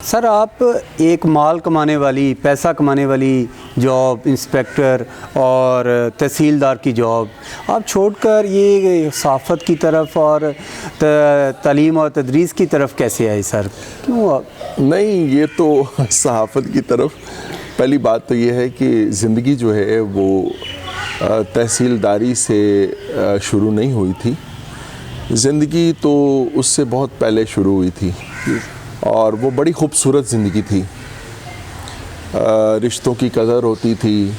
سر آپ ایک مال کمانے والی پیسہ کمانے والی جاب انسپیکٹر اور تحصیلدار کی جاب آپ چھوڑ کر یہ صحافت کی طرف اور تعلیم اور تدریس کی طرف کیسے آئے سر؟ کیوں آپ؟ نہیں، یہ تو صحافت کی طرف پہلی بات تو یہ ہے کہ زندگی جو ہے وہ تحصیلداری سے شروع نہیں ہوئی تھی. زندگی تو اس سے بہت پہلے شروع ہوئی تھی اور وہ بڑی خوبصورت زندگی تھی. رشتوں کی قدر ہوتی تھی،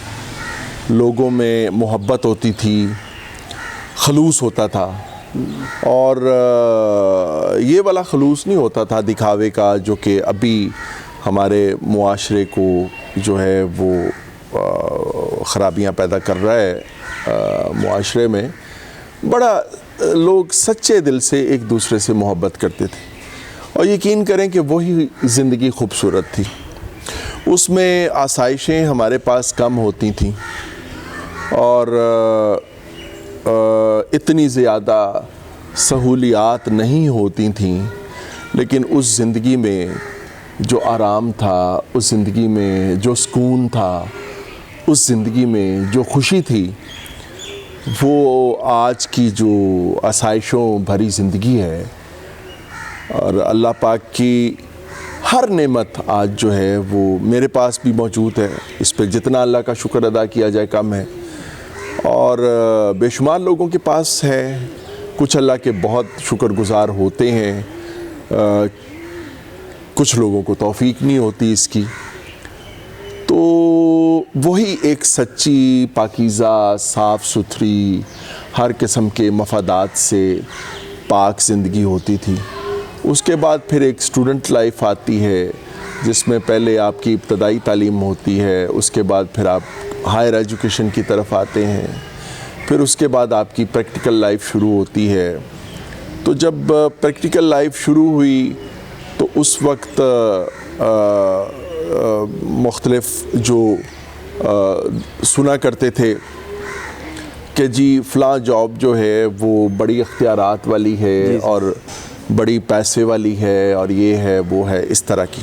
لوگوں میں محبت ہوتی تھی، خلوص ہوتا تھا. اور یہ والا خلوص نہیں ہوتا تھا دکھاوے کا جو کہ ابھی ہمارے معاشرے کو جو ہے وہ خرابیاں پیدا کر رہا ہے. معاشرے میں بڑا لوگ سچے دل سے ایک دوسرے سے محبت کرتے تھے اور یقین کریں کہ وہی زندگی خوبصورت تھی. اس میں آسائشیں ہمارے پاس کم ہوتی تھیں اور اتنی زیادہ سہولیات نہیں ہوتی تھیں، لیکن اس زندگی میں جو آرام تھا، اس زندگی میں جو سکون تھا، اس زندگی میں جو خوشی تھی، وہ آج کی جو آسائشوں بھری زندگی ہے. اور اللہ پاک کی ہر نعمت آج جو ہے وہ میرے پاس بھی موجود ہے. اس پہ جتنا اللہ کا شکر ادا کیا جائے کم ہے، اور بے شمار لوگوں کے پاس ہے. کچھ اللہ کے بہت شکر گزار ہوتے ہیں، کچھ لوگوں کو توفیق نہیں ہوتی اس کی. تو وہی ایک سچی، پاکیزہ، صاف ستھری، ہر قسم کے مفادات سے پاک زندگی ہوتی تھی. اس کے بعد پھر ایک اسٹوڈنٹ لائف آتی ہے جس میں پہلے آپ کی ابتدائی تعلیم ہوتی ہے، اس کے بعد پھر آپ ہائر ایجوکیشن کی طرف آتے ہیں، پھر اس کے بعد آپ کی پریکٹیکل لائف شروع ہوتی ہے. تو جب پریکٹیکل لائف شروع ہوئی تو اس وقت مختلف جو سنا کرتے تھے کہ جی فلاں جاب جو ہے وہ بڑی اختیارات والی ہے اور بڑی پیسے والی ہے اور یہ ہے وہ ہے، اس طرح کی.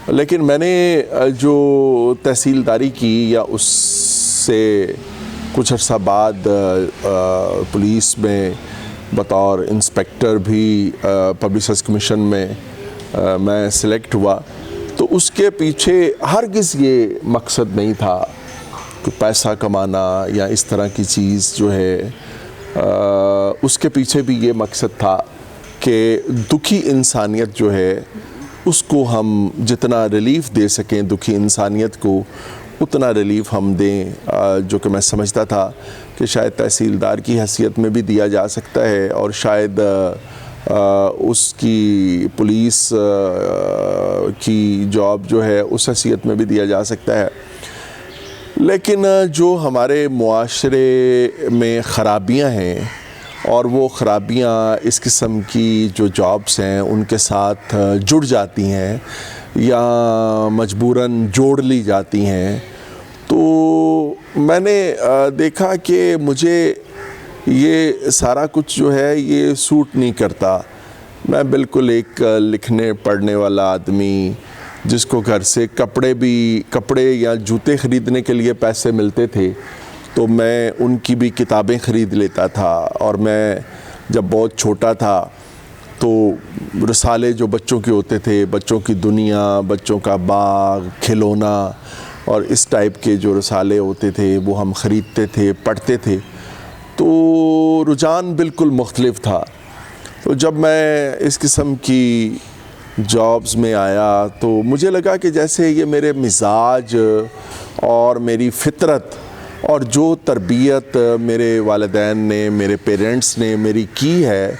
لیکن میں نے جو تحصیلداری کی یا اس سے کچھ عرصہ بعد پولیس میں بطور انسپیکٹر بھی پبلک سروس کمیشن میں سلیکٹ ہوا، تو اس کے پیچھے ہرگز یہ مقصد نہیں تھا کہ پیسہ کمانا یا اس طرح کی چیز جو ہے. اس کے پیچھے بھی یہ مقصد تھا کہ دکھی انسانیت جو ہے اس کو ہم جتنا ریلیف دے سکیں، دکھی انسانیت کو اتنا ریلیف ہم دیں، جو کہ میں سمجھتا تھا کہ شاید تحصیلدار کی حیثیت میں بھی دیا جا سکتا ہے اور شاید اس کی پولیس کی جاب جو ہے اس حیثیت میں بھی دیا جا سکتا ہے. لیکن جو ہمارے معاشرے میں خرابیاں ہیں اور وہ خرابیاں اس قسم کی جو جابس ہیں ان کے ساتھ جڑ جاتی ہیں یا مجبوراً جوڑ لی جاتی ہیں، تو میں نے دیکھا کہ مجھے یہ سارا کچھ جو ہے یہ سوٹ نہیں کرتا. میں بالکل ایک لکھنے پڑھنے والا آدمی جس کو گھر سے کپڑے یا جوتے خریدنے کے لیے پیسے ملتے تھے تو میں ان کی بھی کتابیں خرید لیتا تھا. اور میں جب بہت چھوٹا تھا تو رسالے جو بچوں کے ہوتے تھے، بچوں کی دنیا، بچوں کا باغ، کھلونا اور اس ٹائپ کے جو رسالے ہوتے تھے وہ ہم خریدتے تھے، پڑھتے تھے. تو رجحان بالکل مختلف تھا. تو جب میں اس قسم کی جابز میں آیا تو مجھے لگا کہ جیسے یہ میرے مزاج اور میری فطرت اور جو تربیت میرے والدین نے، میرے پیرنٹس نے میری کی ہے،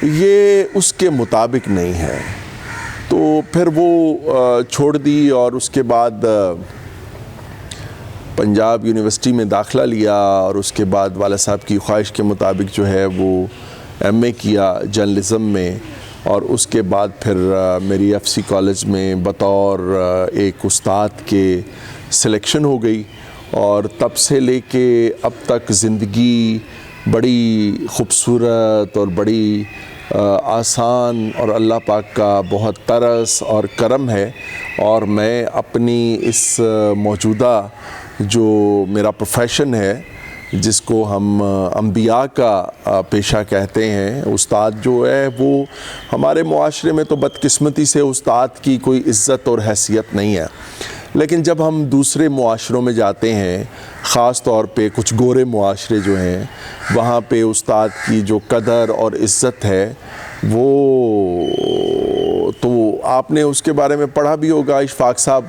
یہ اس کے مطابق نہیں ہے. تو پھر وہ چھوڑ دی اور اس کے بعد پنجاب یونیورسٹی میں داخلہ لیا اور اس کے بعد والد صاحب کی خواہش کے مطابق جو ہے وہ ایم اے کیا جرنلزم میں. اور اس کے بعد پھر میری ایف سی کالج میں بطور ایک استاد کے سلیکشن ہو گئی، اور تب سے لے کے اب تک زندگی بڑی خوبصورت اور بڑی آسان اور اللہ پاک کا بہت ترس اور کرم ہے، اور میں اپنی اس موجودہ جو میرا پروفیشن ہے، جس کو ہم انبیاء کا پیشہ کہتے ہیں، استاد جو ہے وہ ہمارے معاشرے میں تو بدقسمتی سے استاد کی کوئی عزت اور حیثیت نہیں ہے، لیکن جب ہم دوسرے معاشروں میں جاتے ہیں، خاص طور پہ کچھ گورے معاشرے جو ہیں، وہاں پہ استاد کی جو قدر اور عزت ہے وہ تو آپ نے اس کے بارے میں پڑھا بھی ہوگا۔ اشفاق صاحب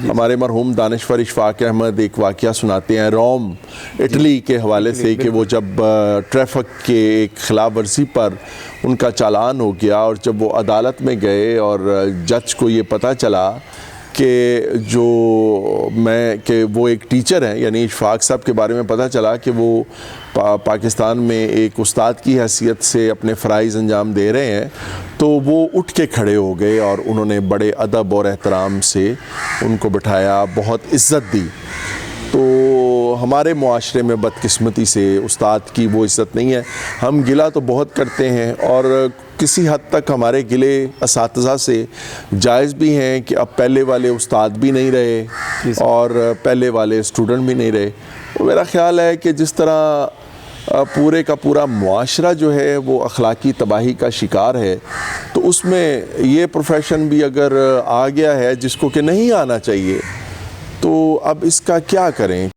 ہمارے مرحوم دانشور اشفاق احمد ایک واقعہ سناتے ہیں روم اٹلی کے حوالے سے، کہ وہ جب ٹریفک کے ایک خلاف ورزی پر ان کا چالان ہو گیا، اور جب وہ عدالت میں گئے اور جج کو یہ پتہ چلا کہ کہ وہ ایک ٹیچر ہیں، یعنی اشفاق صاحب کے بارے میں پتہ چلا کہ وہ پاکستان میں ایک استاد کی حیثیت سے اپنے فرائض انجام دے رہے ہیں، تو وہ اٹھ کے کھڑے ہو گئے اور انہوں نے بڑے ادب اور احترام سے ان کو بٹھایا، بہت عزت دی۔ تو ہمارے معاشرے میں بدقسمتی سے استاد کی وہ عزت نہیں ہے۔ ہم گلہ تو بہت کرتے ہیں، اور کسی حد تک ہمارے گلے اساتذہ سے جائز بھی ہیں کہ اب پہلے والے استاد بھی نہیں رہے اور پہلے والے اسٹوڈنٹ بھی نہیں رہے۔ میرا خیال ہے کہ جس طرح پورے کا پورا معاشرہ جو ہے وہ اخلاقی تباہی کا شکار ہے، تو اس میں یہ پروفیشن بھی اگر آ گیا ہے جس کو کہ نہیں آنا چاہیے، تو اب اس کا کیا کریں؟